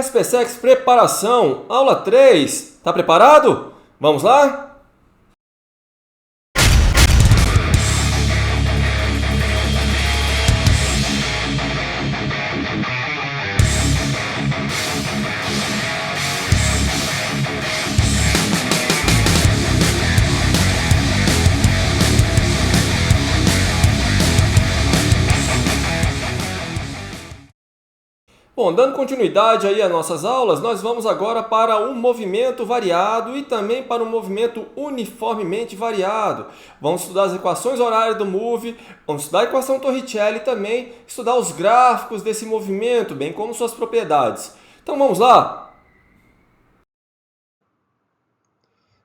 SpaceX Preparação, aula 3. Tá preparado? Vamos lá? Bom, dando continuidade aí às nossas aulas, nós vamos agora para um movimento variado e também para um movimento uniformemente variado. Vamos estudar as equações horárias do MOVE, vamos estudar a equação Torricelli e também estudar os gráficos desse movimento, bem como suas propriedades. Então vamos lá?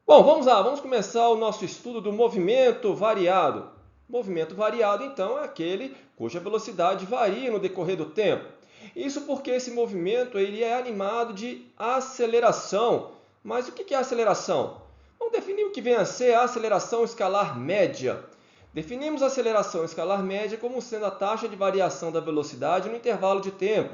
Bom, vamos lá, vamos começar o nosso estudo do movimento variado. Movimento variado, então, é aquele cuja velocidade varia no decorrer do tempo. Isso porque esse movimento ele é animado de aceleração. Mas o que é aceleração? Vamos definir o que vem a ser a aceleração escalar média. Definimos a aceleração escalar média como sendo a taxa de variação da velocidade no intervalo de tempo,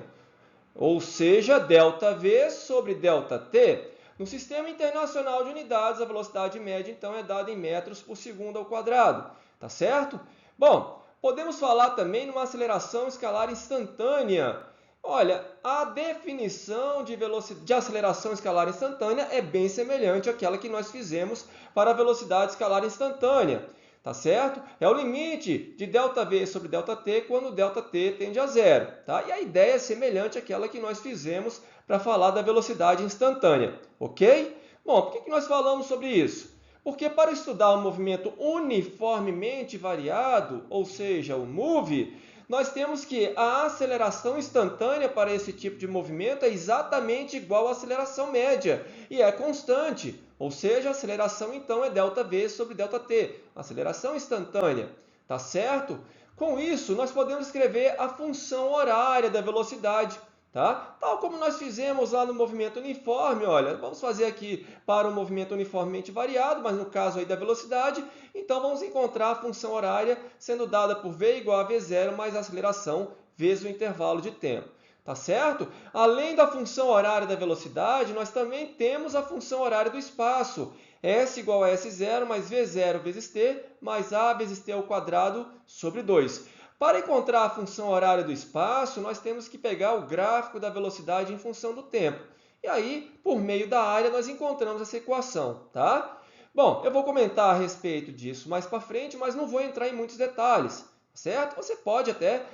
ou seja, ΔV sobre ΔT. No Sistema Internacional de Unidades, a velocidade média, então, é dada em metros por segundo ao quadrado. Tá certo? Bom, podemos falar também numa aceleração escalar instantânea. Olha, a definição de aceleração escalar instantânea é bem semelhante àquela que nós fizemos para a velocidade escalar instantânea. Tá certo? É o limite de ΔV sobre ΔT quando ΔT tende a zero. Tá? E a ideia é semelhante àquela que nós fizemos para falar da velocidade instantânea. Ok? Bom, por que nós falamos sobre isso? Porque para estudar o movimento uniformemente variado, ou seja, o MOVE, nós temos que a aceleração instantânea para esse tipo de movimento é exatamente igual à aceleração média e é constante, ou seja, a aceleração então é ΔV sobre ΔT, aceleração instantânea, tá certo? Com isso, nós podemos escrever a função horária da velocidade, tá? Tal como nós fizemos lá no movimento uniforme, olha, vamos fazer aqui para o movimento uniformemente variado, mas no caso aí da velocidade, então vamos encontrar a função horária sendo dada por V igual a V0 mais a aceleração vezes o intervalo de tempo. Tá certo? Além da função horária da velocidade, nós também temos a função horária do espaço. S igual a S0 mais V0 vezes T mais A vezes T ao quadrado sobre 2. Para encontrar a função horária do espaço, nós temos que pegar o gráfico da velocidade em função do tempo. E aí, por meio da área, nós encontramos essa equação, tá? Bom, eu vou comentar a respeito disso mais para frente, mas não vou entrar em muitos detalhes, certo? Você pode até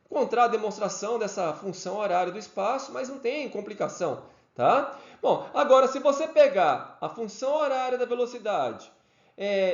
encontrar a demonstração dessa função horária do espaço, mas não tem complicação, tá? Bom, agora se você pegar a função horária da velocidade,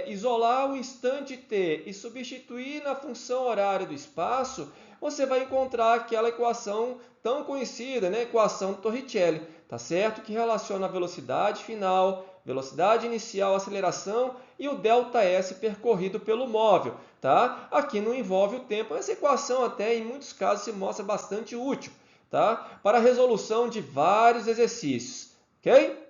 isolar o instante t e substituir na função horária do espaço, você vai encontrar aquela equação tão conhecida, né? Equação de Torricelli, tá certo? Que relaciona a velocidade final, velocidade inicial, aceleração e o ΔS percorrido pelo móvel, tá? Aqui não envolve o tempo. Essa equação até em muitos casos se mostra bastante útil, tá? Para a resolução de vários exercícios, ok?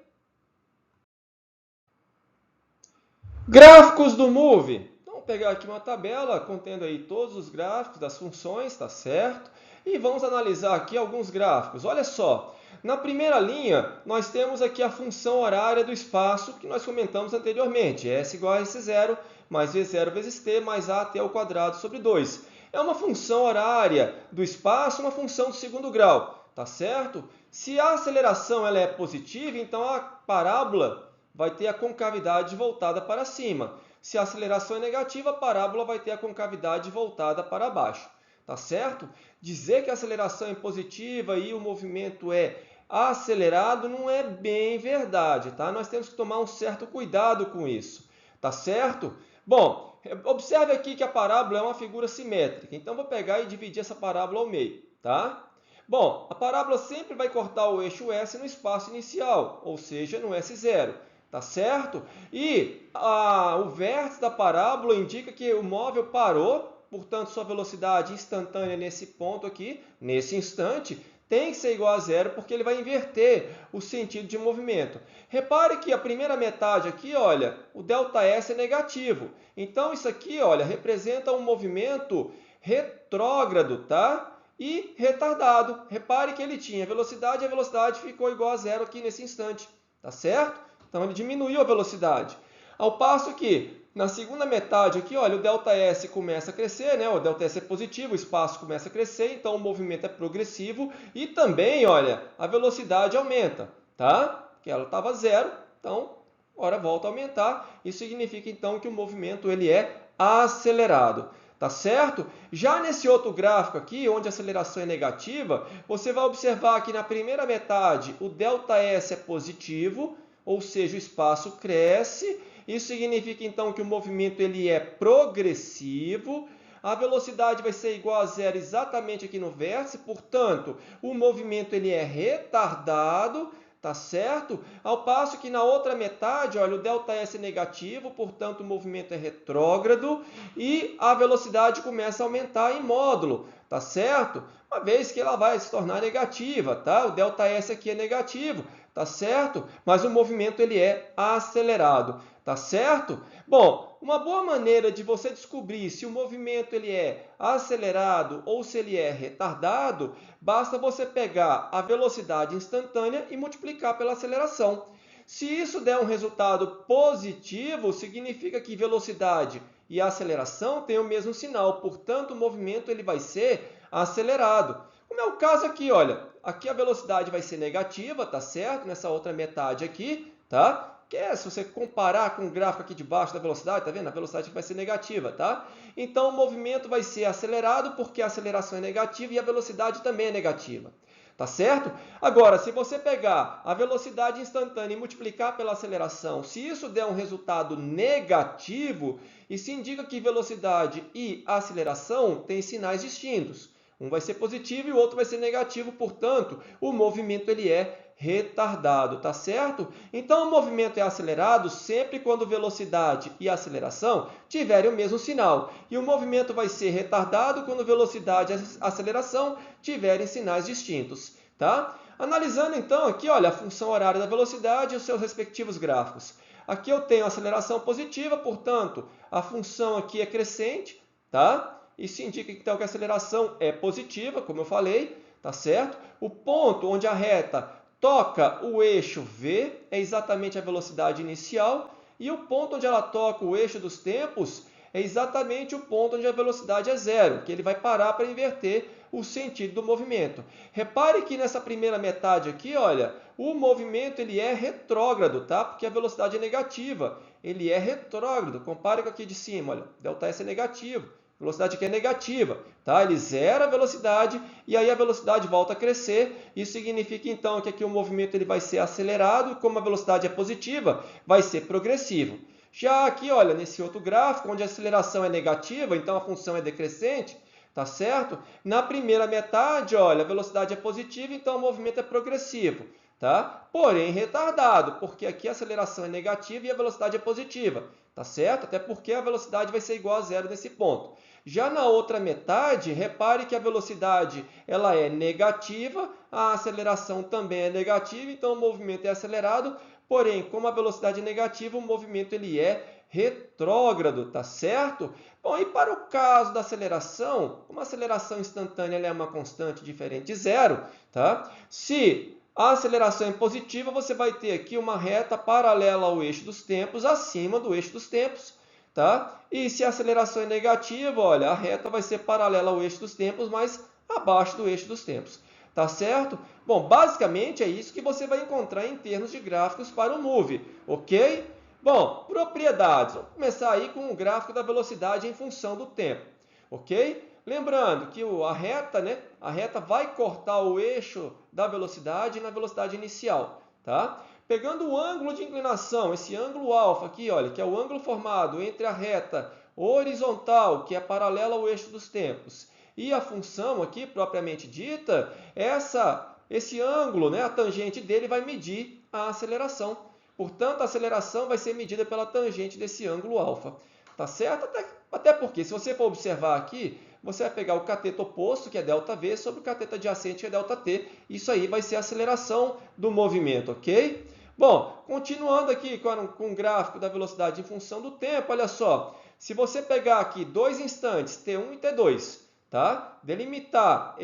Gráficos do MOVE. Então, vamos pegar aqui uma tabela contendo aí todos os gráficos das funções, tá certo? E vamos analisar aqui alguns gráficos. Olha só, na primeira linha, nós temos aqui a função horária do espaço que nós comentamos anteriormente. S igual a S0 mais V0 vezes T mais AT ao quadrado sobre 2. É uma função horária do espaço, uma função de segundo grau, tá certo? Se a aceleração ela é positiva, então a parábola vai ter a concavidade voltada para cima. Se a aceleração é negativa, a parábola vai ter a concavidade voltada para baixo. Tá certo? Dizer que a aceleração é positiva e o movimento é acelerado não é bem verdade, tá? Nós temos que tomar um certo cuidado com isso. Tá certo? Bom, observe aqui que a parábola é uma figura simétrica. Então, vou pegar e dividir essa parábola ao meio, tá? Bom, a parábola sempre vai cortar o eixo S no espaço inicial, ou seja, no S0. Tá certo? E o vértice da parábola indica que o móvel parou, portanto, sua velocidade instantânea nesse ponto aqui, nesse instante, tem que ser igual a zero, porque ele vai inverter o sentido de movimento. Repare que a primeira metade aqui, olha, o ΔS é negativo. Então, isso aqui, olha, representa um movimento retrógrado, tá? e retardado. Repare que ele tinha velocidade e a velocidade ficou igual a zero aqui nesse instante, tá certo? Então ele diminuiu a velocidade. Ao passo que na segunda metade aqui, olha, o ΔS começa a crescer, né? O ΔS é positivo, o espaço começa a crescer, então o movimento é progressivo e também, olha, a velocidade aumenta, tá? Que ela estava zero, então agora volta a aumentar. Isso significa então que o movimento ele é acelerado. Tá certo? Já nesse outro gráfico aqui, onde a aceleração é negativa, você vai observar que na primeira metade o ΔS é positivo, ou seja, o espaço cresce. Isso significa então que o movimento ele é progressivo. A velocidade vai ser igual a zero exatamente aqui no vértice, portanto, o movimento ele é retardado. Tá certo? Ao passo que na outra metade, olha, o ΔS é negativo, portanto o movimento é retrógrado e a velocidade começa a aumentar em módulo, tá certo? Uma vez que ela vai se tornar negativa, tá? O ΔS aqui é negativo, tá certo? Mas o movimento ele é acelerado, tá certo? Bom, uma boa maneira de você descobrir se o movimento ele é acelerado ou se ele é retardado, basta você pegar a velocidade instantânea e multiplicar pela aceleração. Se isso der um resultado positivo, significa que velocidade e aceleração têm o mesmo sinal, portanto o movimento ele vai ser acelerado. Como é o caso aqui, olha, aqui a velocidade vai ser negativa, tá certo? Nessa outra metade aqui, tá? Que é, se você comparar com o gráfico aqui de baixo da velocidade, tá vendo? A velocidade vai ser negativa, tá? Então o movimento vai ser acelerado porque a aceleração é negativa e a velocidade também é negativa. Tá certo? Agora, se você pegar a velocidade instantânea e multiplicar pela aceleração, se isso der um resultado negativo, isso indica que velocidade e aceleração têm sinais distintos. Um vai ser positivo e o outro vai ser negativo, portanto, o movimento ele é retardado, tá certo? Então o movimento é acelerado sempre quando velocidade e aceleração tiverem o mesmo sinal. E o movimento vai ser retardado quando velocidade e aceleração tiverem sinais distintos, tá? Analisando então aqui, olha, a função horária da velocidade e os seus respectivos gráficos. Aqui eu tenho a aceleração positiva, portanto, a função aqui é crescente, tá? Isso indica então que a aceleração é positiva, como eu falei, tá certo? O ponto onde a reta toca o eixo V é exatamente a velocidade inicial e o ponto onde ela toca o eixo dos tempos é exatamente o ponto onde a velocidade é zero, que ele vai parar para inverter o sentido do movimento. Repare que nessa primeira metade aqui, olha, o movimento ele é retrógrado, tá? Porque a velocidade é negativa. Ele é retrógrado. Compare com aqui de cima, olha, ΔS é negativo. A velocidade aqui é negativa, tá? Ele zera a velocidade e aí a velocidade volta a crescer. Isso significa então que aqui o movimento ele vai ser acelerado e como a velocidade é positiva, vai ser progressivo. Já aqui, olha, nesse outro gráfico, onde a aceleração é negativa, então a função é decrescente, tá certo? Na primeira metade, olha, a velocidade é positiva, então o movimento é progressivo, tá? Porém retardado, porque aqui a aceleração é negativa e a velocidade é positiva, tá certo? Até porque a velocidade vai ser igual a zero nesse ponto. Já na outra metade, repare que a velocidade ela é negativa, a aceleração também é negativa, então o movimento é acelerado, porém, como a velocidade é negativa, o movimento ele é retrógrado, tá certo? Bom, e para o caso da aceleração, como a aceleração instantânea ela é uma constante diferente de zero, tá? Se a aceleração é positiva, você vai ter aqui uma reta paralela ao eixo dos tempos, acima do eixo dos tempos, tá? E se a aceleração é negativa, olha, a reta vai ser paralela ao eixo dos tempos, mas abaixo do eixo dos tempos. Tá certo? Bom, basicamente é isso que você vai encontrar em termos de gráficos para o Move, ok? Bom, propriedades. Vamos começar aí com o gráfico da velocidade em função do tempo, ok? Lembrando que a reta, né? A reta vai cortar o eixo da velocidade na velocidade inicial, tá? Pegando o ângulo de inclinação, esse ângulo alfa aqui, olha, que é o ângulo formado entre a reta horizontal, que é paralela ao eixo dos tempos, e a função aqui, propriamente dita, esse ângulo, né, a tangente dele vai medir a aceleração. Portanto, a aceleração vai ser medida pela tangente desse ângulo alfa. Tá certo? Até porque, se você for observar aqui, você vai pegar o cateto oposto, que é ΔV, sobre o cateto adjacente, que é ΔT. Isso aí vai ser a aceleração do movimento, ok? Bom, continuando aqui com o gráfico da velocidade em função do tempo, olha só. Se você pegar aqui dois instantes, T1 e T2, tá? Delimitar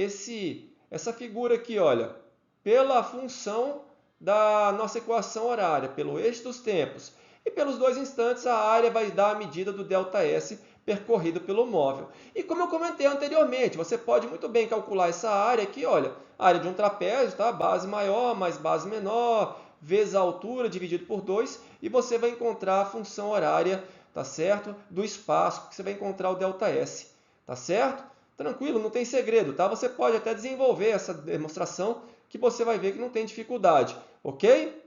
essa figura aqui, olha, pela função da nossa equação horária, pelo eixo dos tempos. E pelos dois instantes, a área vai dar a medida do ΔS percorrido pelo móvel. E como eu comentei anteriormente, você pode muito bem calcular essa área aqui, olha, a área de um trapézio, tá? Base maior mais base menor, vezes a altura dividido por 2, e você vai encontrar a função horária, tá certo? Do espaço, que você vai encontrar o ΔS, tá certo? Tranquilo, não tem segredo, tá? Você pode até desenvolver essa demonstração que você vai ver que não tem dificuldade, ok?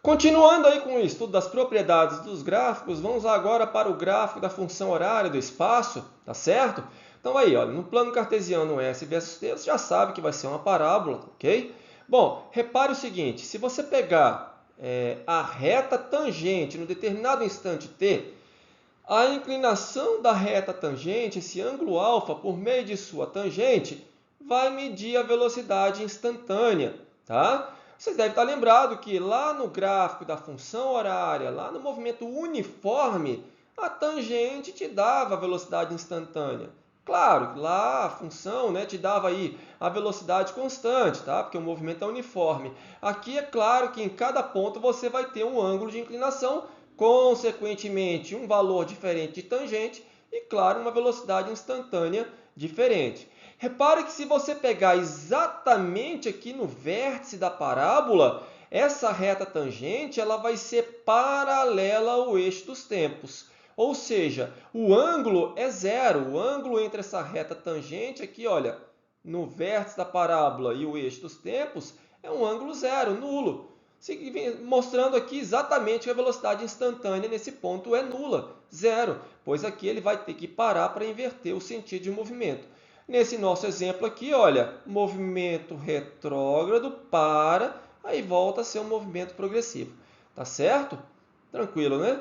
Continuando aí com o estudo das propriedades dos gráficos, vamos agora para o gráfico da função horária do espaço, tá certo? Então aí, olha, no plano cartesiano S versus T, você já sabe que vai ser uma parábola, ok? Bom, repare o seguinte, se você pegar a reta tangente no determinado instante T, a inclinação da reta tangente, esse ângulo alfa, por meio de sua tangente, vai medir a velocidade instantânea, tá? Vocês devem estar lembrados que lá no gráfico da função horária, lá no movimento uniforme, a tangente te dava a velocidade instantânea. Claro que lá a função, né, te dava aí a velocidade constante, tá? Porque o movimento é uniforme. Aqui é claro que em cada ponto você vai ter um ângulo de inclinação, consequentemente um valor diferente de tangente e, claro, uma velocidade instantânea diferente. Repare que se você pegar exatamente aqui no vértice da parábola, essa reta tangente ela vai ser paralela ao eixo dos tempos. Ou seja, o ângulo é zero. O ângulo entre essa reta tangente aqui, olha, no vértice da parábola e o eixo dos tempos, é um ângulo zero, nulo. Mostrando aqui exatamente que a velocidade instantânea nesse ponto é nula, zero, pois aqui ele vai ter que parar para inverter o sentido de movimento. Nesse nosso exemplo aqui, olha, movimento retrógrado para, aí volta a ser um movimento progressivo. Tá certo? Tranquilo, né?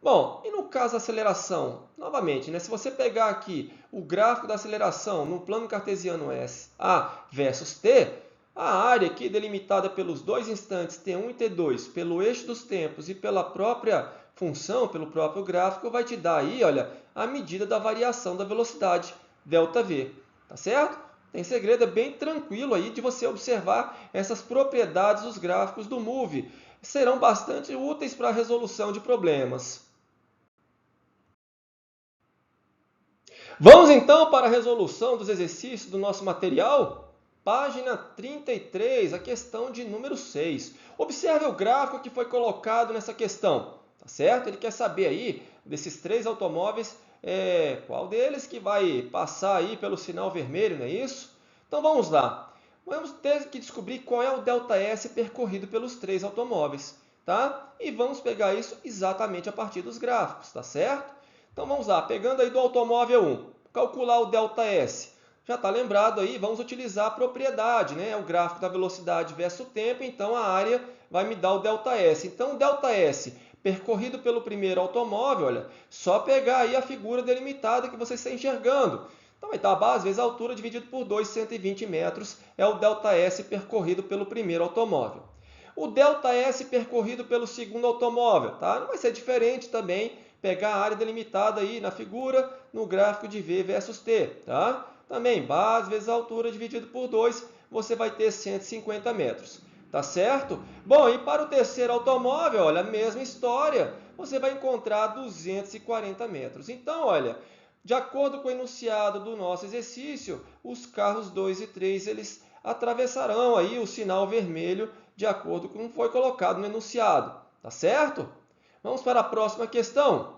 Bom, e no caso da aceleração? Novamente, né, se você pegar aqui o gráfico da aceleração no plano cartesiano S, A versus T, a área aqui delimitada pelos dois instantes T1 e T2, pelo eixo dos tempos e pela própria função, pelo próprio gráfico, vai te dar aí, olha, a medida da variação da velocidade, ΔV. Tá certo? Tem segredo, é bem tranquilo aí de você observar essas propriedades dos gráficos do Move. Serão bastante úteis para a resolução de problemas. Vamos então para a resolução dos exercícios do nosso material? Página 33, a questão de número 6. Observe o gráfico que foi colocado nessa questão, tá certo? Ele quer saber aí, desses três automóveis, qual deles que vai passar aí pelo sinal vermelho, não é isso? Então vamos lá. Vamos ter que descobrir qual é o ΔS percorrido pelos três automóveis, tá? E vamos pegar isso exatamente a partir dos gráficos, tá certo? Então vamos lá, pegando aí do automóvel 1, calcular o ΔS. Já está lembrado aí, vamos utilizar a propriedade, né? O gráfico da velocidade versus o tempo, então a área vai me dar o ΔS. Então o ΔS percorrido pelo primeiro automóvel, olha, só pegar aí a figura delimitada que você está enxergando. Então vai estar a base vezes a altura dividido por 2, 120 metros, é o ΔS percorrido pelo primeiro automóvel. O ΔS percorrido pelo segundo automóvel, tá? Não vai ser diferente também, pegar a área delimitada aí na figura, no gráfico de V versus T, tá? Também, base vezes a altura dividido por 2, você vai ter 150 metros. Tá certo? Bom, e para o terceiro automóvel, olha, a mesma história. Você vai encontrar 240 metros. Então, olha, de acordo com o enunciado do nosso exercício, os carros 2 e 3, eles atravessarão aí o sinal vermelho de acordo com o que foi colocado no enunciado. Tá certo? Vamos para a próxima questão.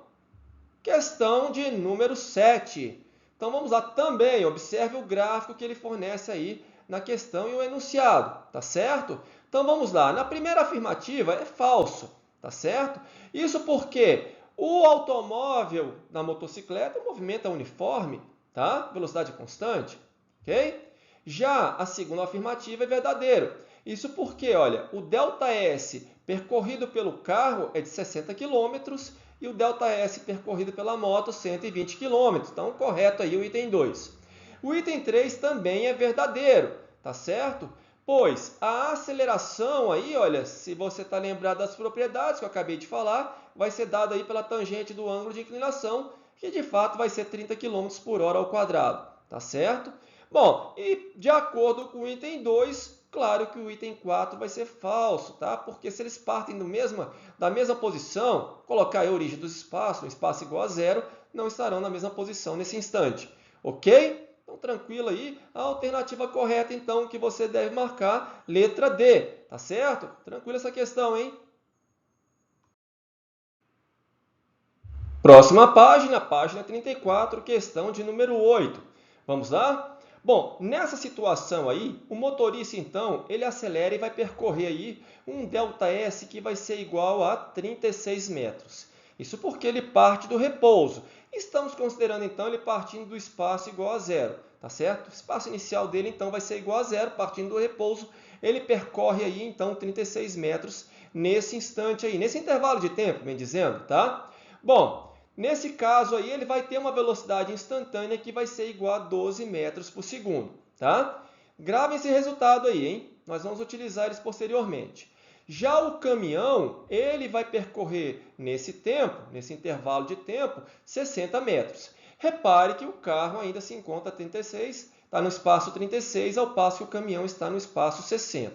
Questão de número 7. Então vamos lá também, observe o gráfico que ele fornece aí na questão e o enunciado, tá certo? Então vamos lá, na primeira afirmativa é falso, tá certo? Isso porque o automóvel na motocicleta, o movimento é uniforme, tá? Velocidade constante, ok? Já a segunda afirmativa é verdadeiro. Isso porque, olha, o ΔS percorrido pelo carro é de 60 km e o ΔS percorrido pela moto 120 km. Então, correto aí o item 2. O item 3 também é verdadeiro, tá certo? Pois a aceleração aí, olha, se você está lembrado das propriedades que eu acabei de falar, vai ser dada aí pela tangente do ângulo de inclinação, que de fato vai ser 30 km por hora ao quadrado, tá certo? Bom, e de acordo com o item 2, claro que o item 4 vai ser falso, tá? Porque se eles partem da mesma posição, colocar a origem dos espaços, um espaço igual a zero, não estarão na mesma posição nesse instante, ok? Então, tranquilo aí. A alternativa correta, então, que você deve marcar, letra D, tá certo? Tranquilo essa questão, hein? Próxima página, página 34, questão de número 8. Vamos lá? Bom, nessa situação aí, o motorista, então, ele acelera e vai percorrer aí um ΔS que vai ser igual a 36 metros. Isso porque ele parte do repouso. Estamos considerando, então, ele partindo do espaço igual a zero, tá certo? O espaço inicial dele, então, vai ser igual a zero, partindo do repouso. Ele percorre aí, então, 36 metros nesse instante aí, nesse intervalo de tempo, bem dizendo, tá? Bom, nesse caso aí, ele vai ter uma velocidade instantânea que vai ser igual a 12 metros por segundo, tá? Gravem esse resultado aí, hein? Nós vamos utilizar eles posteriormente. Já o caminhão, ele vai percorrer nesse tempo, nesse intervalo de tempo, 60 metros. Repare que o carro ainda se encontra 36, está no espaço 36, ao passo que o caminhão está no espaço 60,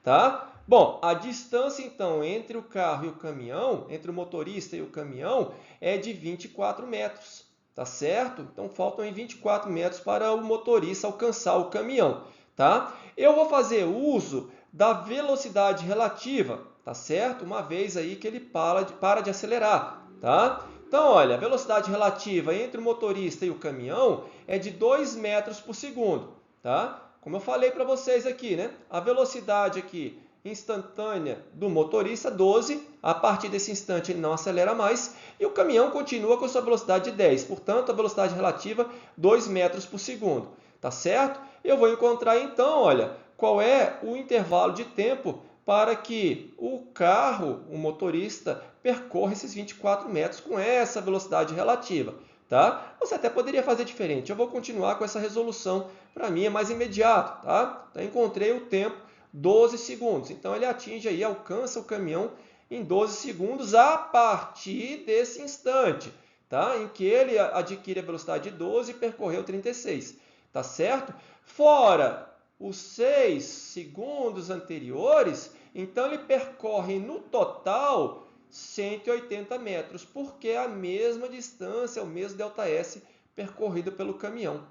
tá? Bom, a distância, então, entre o carro e o caminhão, entre o motorista e o caminhão, é de 24 metros, tá certo? Então, faltam 24 metros para o motorista alcançar o caminhão, tá? Eu vou fazer uso da velocidade relativa, tá certo? Uma vez aí que ele para de acelerar, tá? Então, olha, a velocidade relativa entre o motorista e o caminhão é de 2 metros por segundo, tá? Como eu falei para vocês aqui, né? A velocidade aqui instantânea do motorista, 12. A partir desse instante ele não acelera mais. E o caminhão continua com sua velocidade de 10. Portanto, a velocidade relativa, 2 metros por segundo. Tá certo? Eu vou encontrar então, olha, qual é o intervalo de tempo para que o carro, o motorista, percorra esses 24 metros com essa velocidade relativa. Tá? Você até poderia fazer diferente. Eu vou continuar com essa resolução, para mim é mais imediato. Tá? Então, encontrei o tempo, 12 segundos. Então, ele atinge aí, alcança o caminhão em 12 segundos a partir desse instante, tá? Em que ele adquire a velocidade de 12 e percorreu 36. Tá certo? Fora os 6 segundos anteriores, então ele percorre no total 180 metros, porque é a mesma distância, é o mesmo ΔS percorrido pelo caminhão.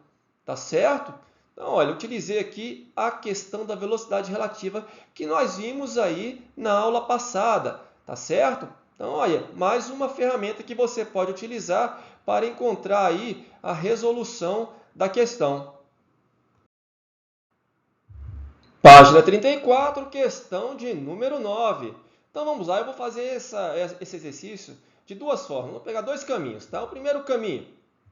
Tá certo? Então, olha, utilizei aqui a questão da velocidade relativa que nós vimos aí na aula passada, tá certo? Então, olha, mais uma ferramenta que você pode utilizar para encontrar aí a resolução da questão. Página 34, questão de número 9. Então, vamos lá, eu vou fazer esse exercício de duas formas. Vou pegar dois caminhos, tá? O primeiro caminho,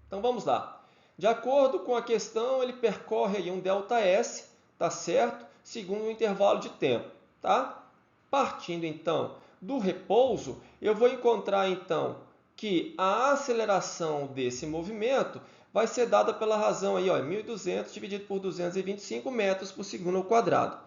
então vamos lá. De acordo com a questão, ele percorre aí um ΔS, tá certo? Segundo um intervalo de tempo, tá? Partindo, então, do repouso, eu vou encontrar, então, que a aceleração desse movimento vai ser dada pela razão aí, ó, 1.200 dividido por 225 metros por segundo ao quadrado.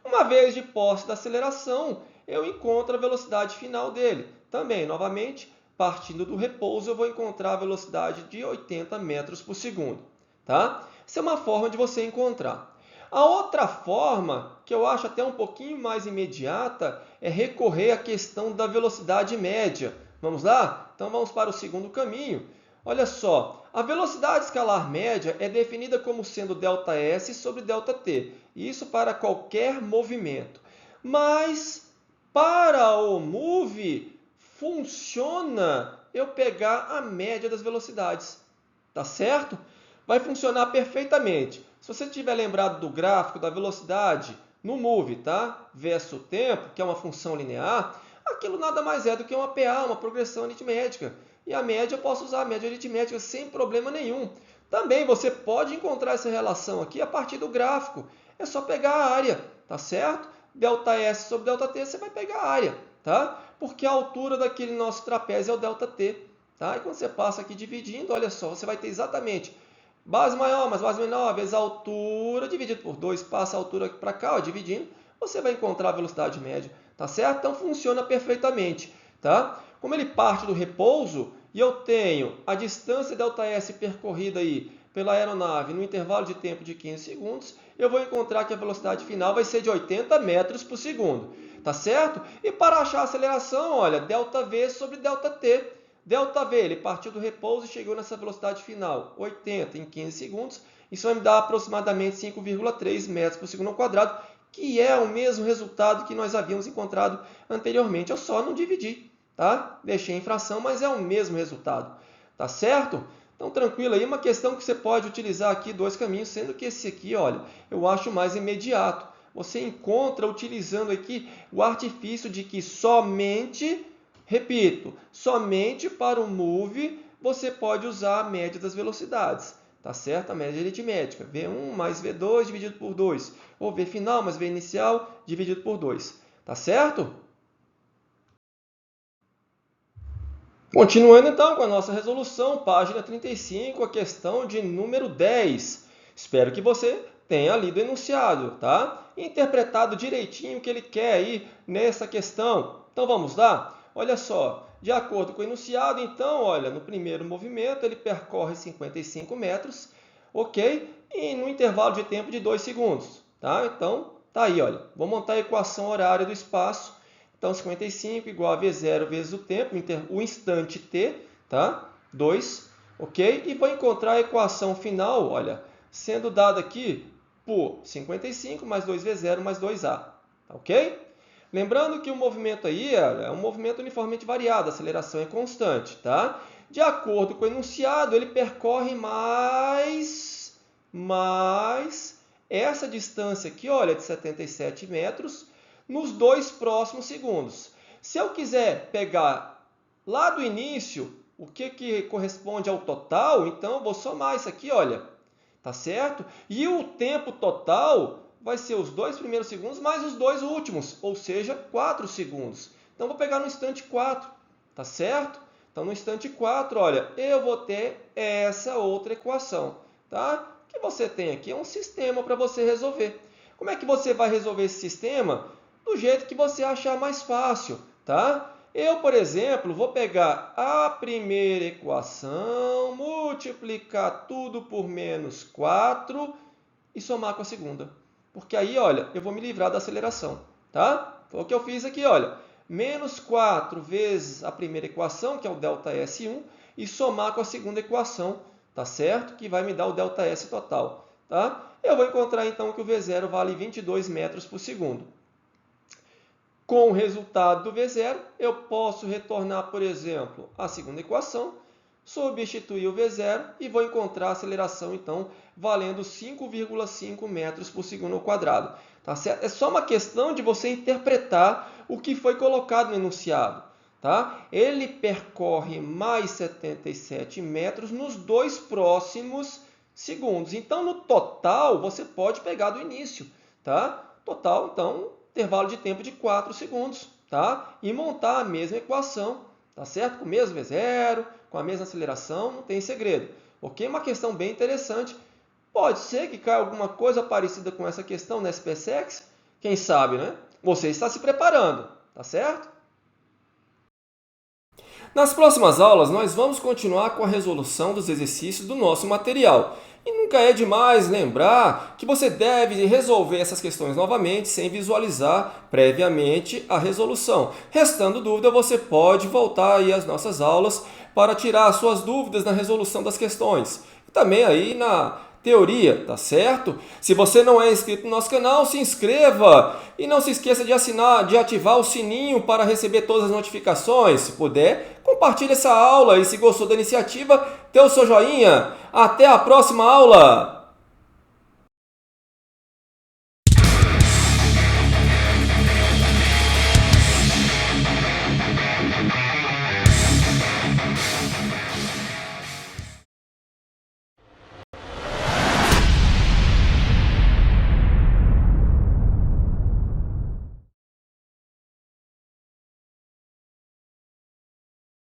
Uma vez de posse da aceleração, eu encontro a velocidade final dele. Também, novamente, partindo do repouso, eu vou encontrar a velocidade de 80 metros por segundo. Tá? Essa é uma forma de você encontrar. A outra forma, que eu acho até um pouquinho mais imediata, é recorrer à questão da velocidade média. Vamos lá? Então vamos para o segundo caminho. Olha só, a velocidade escalar média é definida como sendo ΔS sobre ΔT. Isso para qualquer movimento. Mas para o move, funciona eu pegar a média das velocidades. Tá certo? Vai funcionar perfeitamente. Se você tiver lembrado do gráfico da velocidade no move, tá? Versus tempo, que é uma função linear, aquilo nada mais é do que uma PA, uma progressão aritmética. E a média, eu posso usar a média aritmética sem problema nenhum. Também você pode encontrar essa relação aqui a partir do gráfico. É só pegar a área, tá certo? ΔS sobre ΔT, você vai pegar a área, tá? Porque a altura daquele nosso trapézio é o ΔT, tá? E quando você passa aqui dividindo, olha só, você vai ter exatamente base maior mais base menor, vezes a altura, dividido por 2, passa a altura para cá, ó, dividindo, você vai encontrar a velocidade média, tá certo? Então funciona perfeitamente, tá? Como ele parte do repouso e eu tenho a distância ΔS percorrida aí pela aeronave no intervalo de tempo de 15 segundos, eu vou encontrar que a velocidade final vai ser de 80 metros por segundo. Tá certo? E para achar a aceleração, olha, ΔV sobre ΔT. ΔV, ele partiu do repouso e chegou nessa velocidade final, 80 em 15 segundos. Isso vai me dar aproximadamente 5,3 metros por segundo ao quadrado, que é o mesmo resultado que nós havíamos encontrado anteriormente. Eu só não dividi, tá? Deixei em fração, mas é o mesmo resultado. Tá certo? Então, tranquilo aí, uma questão que você pode utilizar aqui dois caminhos, sendo que esse aqui, olha, eu acho mais imediato. Você encontra utilizando aqui o artifício de que somente, repito, somente para o MOVE você pode usar a média das velocidades. Tá certo? A média aritmética. V1 mais V2 dividido por 2. Ou V final mais V inicial dividido por 2. Tá certo? Continuando então com a nossa resolução, página 35, a questão de número 10. Espero que você tenha lido o enunciado, tá? E interpretado direitinho o que ele quer aí nessa questão. Então vamos lá? Olha só, de acordo com o enunciado, então, olha, no primeiro movimento ele percorre 55 metros, ok? E no intervalo de tempo de 2 segundos, tá? Então, tá aí, olha, vou montar a equação horária do espaço. Então, 55 igual a V0 vezes o tempo, o instante t, tá? 2, ok? E vou encontrar a equação final, olha, sendo dada aqui por 55 mais 2V0 mais 2A, tá ok? Lembrando que o movimento aí é um movimento uniformemente variado, a aceleração é constante, tá? De acordo com o enunciado, ele percorre mais essa distância aqui, olha, de 77 metros, nos 2 próximos segundos. Se eu quiser pegar lá do início, o que corresponde ao total, então eu vou somar isso aqui, olha, tá certo? E o tempo total vai ser os 2 primeiros segundos mais os 2 últimos, ou seja, 4 segundos. Então, vou pegar no instante 4, tá certo? Então, no instante 4, olha, eu vou ter essa outra equação, tá? O que você tem aqui é um sistema para você resolver. Como é que você vai resolver esse sistema? Do jeito que você achar mais fácil, tá? Eu, por exemplo, vou pegar a primeira equação, multiplicar tudo por menos 4 e somar com a segunda. Porque aí, olha, eu vou me livrar da aceleração, tá? Foi o que eu fiz aqui, olha. Menos 4 vezes a primeira equação, que é o ΔS1, e somar com a segunda equação, tá certo? Que vai me dar o ΔS total, tá? Eu vou encontrar, então, que o V0 vale 22 metros por segundo. Com o resultado do V0, eu posso retornar, por exemplo, a segunda equação, substituir o V0 e vou encontrar a aceleração, então, valendo 5,5 metros por segundo ao quadrado. Tá certo? É só uma questão de você interpretar o que foi colocado no enunciado. Tá? Ele percorre mais 77 metros nos 2 próximos segundos. Então, no total, você pode pegar do início. Tá? Total, então, intervalo de tempo de 4 segundos. Tá? E montar a mesma equação. Tá certo? Com o mesmo V0, com a mesma aceleração, não tem segredo. Ok? Uma questão bem interessante. Pode ser que caia alguma coisa parecida com essa questão na SpaceX. Quem sabe, né? Você está se preparando, tá certo? Nas próximas aulas, nós vamos continuar com a resolução dos exercícios do nosso material. E nunca é demais lembrar que você deve resolver essas questões novamente sem visualizar previamente a resolução. Restando dúvida, você pode voltar aí às nossas aulas para tirar as suas dúvidas na resolução das questões. E também aí na teoria, tá certo? Se você não é inscrito no nosso canal, se inscreva e não se esqueça de ativar o sininho para receber todas as notificações. Se puder, compartilhe essa aula e se gostou da iniciativa, dê o seu joinha. Até a próxima aula!